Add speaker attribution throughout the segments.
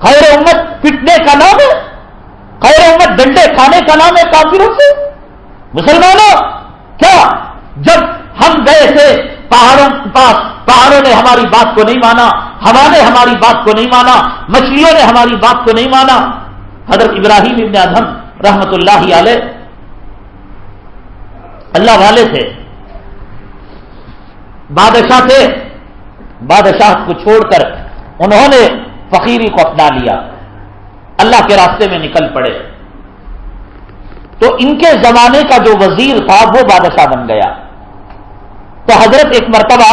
Speaker 1: خیر امت پٹنے کا نام ہے، خیر امت ڈنڈے کھانے کا نام ہے کافروں سے۔ مسلمانوں، کیا جب ہم گئے تھے پہاڑوں کے پاس، پہاڑوں نے ہماری بات کو نہیں مانا، ہوا نے ہماری بات کو نہیں مانا، مچھلیوں نے ہماری بات کو نہیں مانا؟ حضرت ابراہیم ابن ادہم رحمت اللہ علیہ اللہ والے تھے، بادشاہ تھے، بادشاہ کو چھوڑ کر انہوں نے فقیری کو اپنا لیا، اللہ کے راستے میں نکل پڑے۔ تو ان کے زمانے کا جو وزیر تھا وہ بادشاہ بن گیا۔ تو حضرت ایک مرتبہ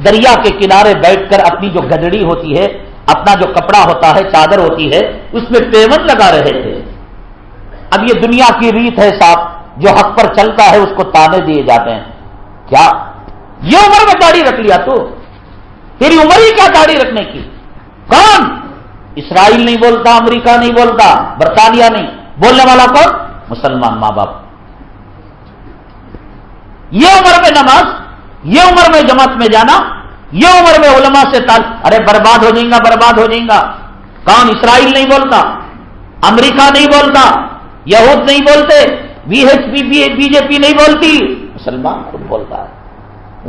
Speaker 1: دریا کے کنارے بیٹھ کر اپنی جو گدڑی ہوتی ہے، اپنا جو کپڑا ہوتا ہے، چادر ہوتی ہے، اس میں پیوند لگا رہے تھے۔ اب یہ دنیا کی ریت ہے صاحب، جو حق پر چلتا ہے اس کو تانے دیے جاتے ہیں۔ کیا یہ عمر میں داڑھی رکھ لیا تو؟ تیری عمر ہی کیا داڑھی رکھنے کی؟ کون؟ اسرائیل نہیں بولتا، امریکہ نہیں بولتا، برطانیہ نہیں، بولنے والا کون؟ مسلمان ماں باپ۔ یہ عمر میں نماز، یہ عمر میں جماعت میں جانا، یہ عمر میں علماء سے ارے برباد ہو جائیں گا، برباد ہو جائیں گا۔ کون؟ اسرائیل نہیں بولتا، امریکہ نہیں بولتا، یہود نہیں بولتے، بی جے پی نہیں بولتی، مسلمان خود بولتا ہے۔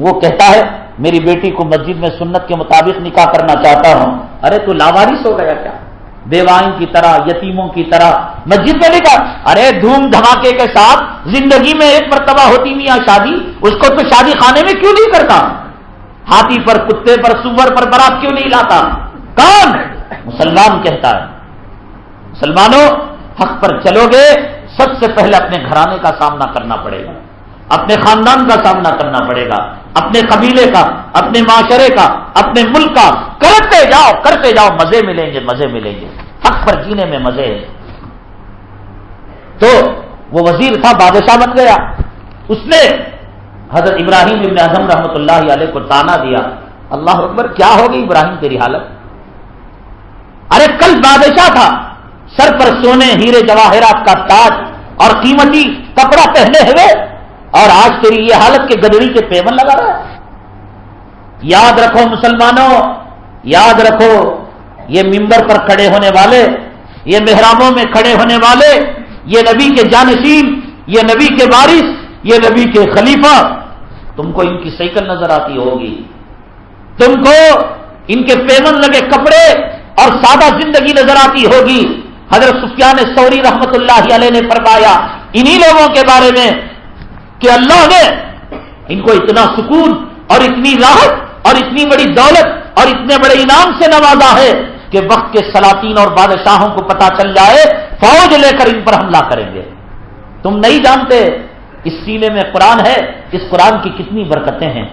Speaker 1: وہ کہتا ہے میری بیٹی کو مسجد میں سنت کے مطابق نکاح کرنا چاہتا ہوں۔ ارے تو لاوارث ہو گیا کیا؟ بیوائیں کی طرح، یتیموں کی طرح مسجد میں نکاح؟ ارے دھوم دھماکے کے ساتھ زندگی میں ایک مرتبہ ہوتی میاں شادی، اس کو تو شادی خانے میں کیوں نہیں کرتا؟ ہاتھی پر، کتے پر، سور پر برات کیوں نہیں لاتا؟ کون؟ مسلمان کہتا ہے۔ مسلمانوں، حق پر چلو گے، سب سے پہلے اپنے گھرانے کا سامنا کرنا پڑے گا، اپنے خاندان کا سامنا کرنا پڑے گا، اپنے قبیلے کا، اپنے معاشرے کا، اپنے ملک کا۔ کرتے جاؤ، مزے ملیں گے، مزے ملیں گے، حق پر جینے میں مزے ہیں۔ تو وہ وزیر تھا، بادشاہ بن گیا۔ اس نے حضرت ابراہیم ابن ادہم رحمۃ اللہ علیہ کو تانا دیا۔ اللہ اکبر، کیا ہوگی ابراہیم تیری حالت؟ ارے کل بادشاہ تھا، سر پر سونے ہیرے جواہرات کا تاج اور قیمتی کپڑا پہنے ہوئے، اور آج تیری یہ حالت کے گدڑی کے پیمن لگا رہا ہے۔ یاد رکھو مسلمانوں، یاد رکھو، یہ ممبر پر کھڑے ہونے والے، یہ محرابوں میں کھڑے ہونے والے، یہ نبی کے جانشین، یہ نبی کے وارث، یہ نبی کے خلیفہ، تم کو ان کی سیکل نظر آتی ہوگی، تم کو ان کے پیمن لگے کپڑے اور سادہ زندگی نظر آتی ہوگی۔ حضرت سفیان ثوری رحمت اللہ علیہ نے فرمایا انہی لوگوں کے بارے میں کہ اللہ نے ان کو اتنا سکون اور اتنی راحت اور اتنی بڑی دولت اور اتنے بڑے انعام سے نوازا ہے کہ وقت کے سلاطین اور بادشاہوں کو پتا چل جائے، فوج لے کر ان پر حملہ کریں گے۔ تم نہیں جانتے اس سینے میں قرآن ہے، اس قرآن کی کتنی برکتیں ہیں،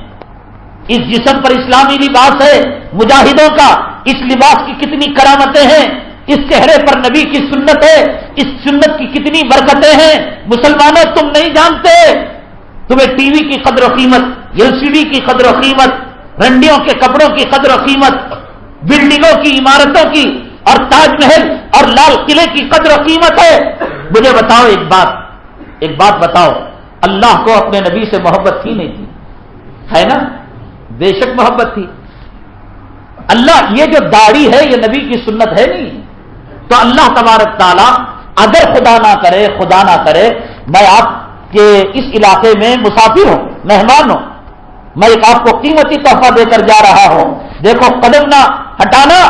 Speaker 1: اس جسم پر اسلامی لباس ہے مجاہدوں کا، اس لباس کی کتنی کرامتیں ہیں، اس چہرے پر نبی کی سنت ہے، اس سنت کی کتنی برکتیں ہیں۔ مسلمانوں، تم نہیں جانتے، تمہیں ٹی وی کی قدر و قیمت، ایل سی ڈی کی قدر و قیمت، رنڈیوں کے کپڑوں کی قدر و قیمت، بلڈنگوں کی، عمارتوں کی، اور تاج محل اور لال قلعے کی قدر و قیمت ہے۔ مجھے بتاؤ ایک بات بتاؤ، اللہ کو اپنے نبی سے محبت تھی نہیں تھی؟ ہے نا؟ بے شک محبت تھی۔ اللہ، یہ جو داڑھی ہے یہ نبی کی سنت ہے نہیں؟ تو اللہ تبارک تعالیٰ اگر خدا نہ کرے میں آپ کے اس علاقے میں مسافر ہوں، مہمان ہوں، میں ایک آپ کو قیمتی تحفہ دے کر جا رہا ہوں، دیکھو قدم نہ ہٹانا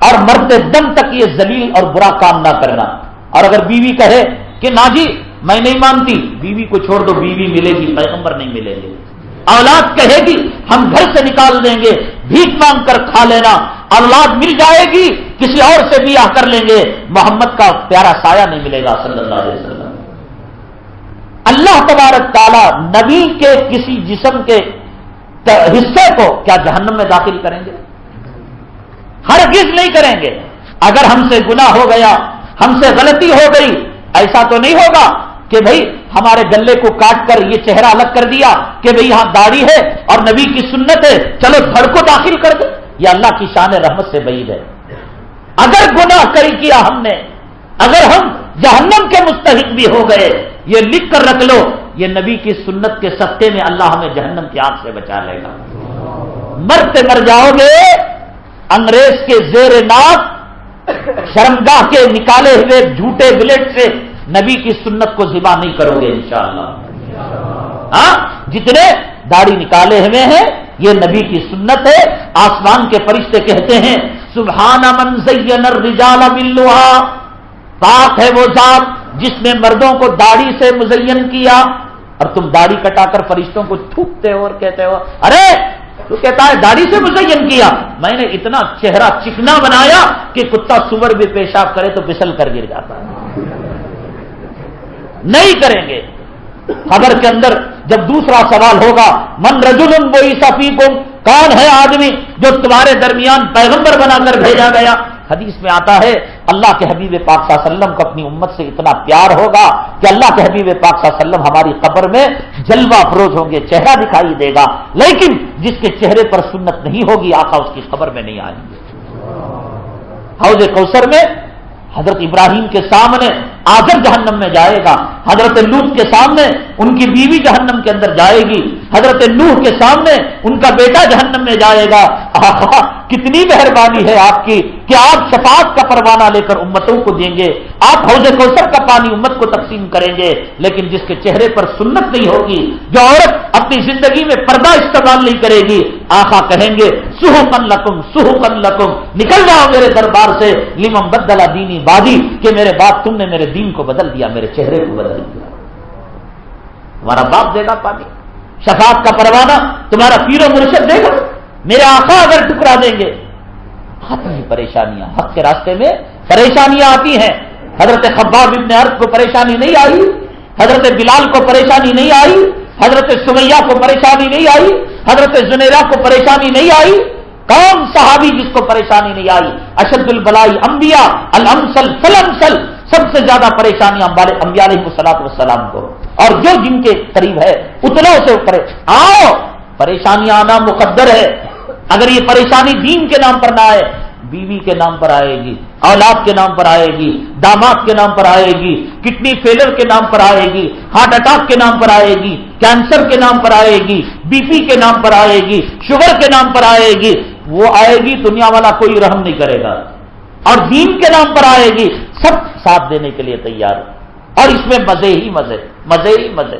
Speaker 1: اور مرتے دم تک یہ ذلیل اور برا کام نہ کرنا۔ اور اگر بیوی کہے کہ نا جی میں نہیں مانتی، بیوی کو چھوڑ دو، بیوی ملے گی، پیغمبر نہیں ملیں گے۔ اولاد کہے گی ہم گھر سے نکال دیں گے، بھیک مانگ کر کھا لینا، اولاد مل جائے گی، کسی اور سے بیاہ کر لیں گے، محمد کا پیارا سایہ نہیں ملے گا صلی اللہ علیہ وسلم۔ اللہ تبارک تعالیٰ نبی کے کسی جسم کے حصے کو کیا جہنم میں داخل کریں گے؟ ہرگز نہیں کریں گے۔ اگر ہم سے گناہ ہو گیا، ہم سے غلطی ہو گئی، ایسا تو نہیں ہوگا کہ بھئی ہمارے گلے کو کاٹ کر یہ چہرہ الگ کر دیا کہ بھئی یہاں داڑھی ہے اور نبی کی سنت ہے، چلو دھڑ کو داخل کر دے۔ یہ اللہ کی شان رحمت سے بعید ہے۔ اگر گناہ کیا ہم نے، اگر ہم جہنم کے مستحق بھی ہو گئے، یہ لکھ کر رکھ لو یہ نبی کی سنت کے صدقے میں اللہ ہمیں جہنم کی آگ سے بچا لے گا۔ مرتے مر جاؤ گے انگریز کے زیر ناک شرمگاہ کے نکالے ہوئے جھوٹے بلیٹ سے نبی کی سنت کو ذبح نہیں کرو گے انشاءاللہ۔ ہاں، جتنے داڑھی نکالے ہوئے ہیں یہ نبی کی سنت ہے۔ آسمان کے فرشتے کہتے ہیں سبحان من زین الرجال باللہا، پاک ہے وہ ذات جس نے مردوں کو داڑھی سے مزین کیا، اور تم داڑھی کٹا کر فرشتوں کو تھوکتے ہو اور کہتے ہو ارے تو کہتا ہے داڑھی سے مزین کیا، میں نے اتنا چہرہ چکنا بنایا کہ کتا سور بھی پیشاب کرے تو پھسل کر گر جاتا ہے۔ نہیں کریں گے۔ خبر کے اندر جب دوسرا سوال ہوگا من رجل بعث فیکم، کون ہے آدمی جو تمہارے درمیان پیغمبر بنا کر بھیجا گیا؟ حدیث میں آتا ہے اللہ کے حبیب پاک صلی اللہ علیہ وسلم کو اپنی امت سے اتنا پیار ہوگا کہ اللہ کے حبیب پاک صلی اللہ علیہ وسلم ہماری قبر میں جلوہ افروز ہوں گے، چہرہ دکھائی دے گا، لیکن جس کے چہرے پر سنت نہیں ہوگی آقا اس کی قبر میں نہیں آئیں گے۔ حوض کوثر میں حضرت ابراہیم کے سامنے آزر جہنم میں جائے گا، حضرت لوط کے سامنے ان کی بیوی جہنم کے اندر جائے گی، حضرت نوح کے سامنے ان کا بیٹا جہنم میں جائے گا۔ آہا کتنی مہربانی ہے آپ کی کہ آپ شفاعت کا پروانہ لے کر امتوں کو دیں گے، آپ حوض کوثر کا پانی امت کو تقسیم کریں گے، لیکن جس کے چہرے پر سنت نہیں ہوگی، جو عورت اپنی زندگی میں پردہ استعمال نہیں کرے گی، آقا کہیں گے سحقن لکم سحقن لکم، نکل جاؤ میرے دربار سے، لمن بدل دینی بادی، کہ میرے بعد تم نے میرے دین کو بدل دیا، میرے چہرے کو بدل دیا۔ تمہارا باپ دے گا پانی، شفاعت کا پروانہ تمہارا پیر و مرشد دے گا، میرے آقا اگر ٹکرا دیں گے۔ آتی ہیں پریشانیاں، حق کے راستے میں پریشانیاں آتی ہیں۔ حضرت خباب ابن ارد کو پریشانی نہیں آئی، حضرت بلال کو پریشانی نہیں آئی، حضرت سمیہ کو پریشانی نہیں آئی، حضرت زنیرہ کو پریشانی نہیں آئی۔ کون صحابی جس کو پریشانی نہیں آئی؟ اشد البلائی انبیاء الامثل فالامثل، سب سے زیادہ پریشانیاں انبیاء علیہ الصلوۃ والسلام کو، اور جو جن کے قریب ہے اتنا سے اوپر آؤ، پریشانیاں آنا مقدر ہے۔ اگر یہ پریشانی دین کے نام پر نہ آئے، بیوی کے نام پر آئے گی، اولاد کے نام پر آئے گی، داماد کے نام پر آئے گی، کڈنی فیلر کے نام پر آئے گی، ہارٹ اٹیک کے نام پر آئے گی، کینسر کے نام پر آئے گی، بی پی کے نام پر آئے گی، شوگر کے نام پر آئے گی، وہ آئے گی دنیا والا کوئی رحم نہیں کرے گا، اور دین کے نام پر آئے گی سب ساتھ دینے کے لیے تیار، اور اس میں مزے ہی مزے، مزے ہی مزے۔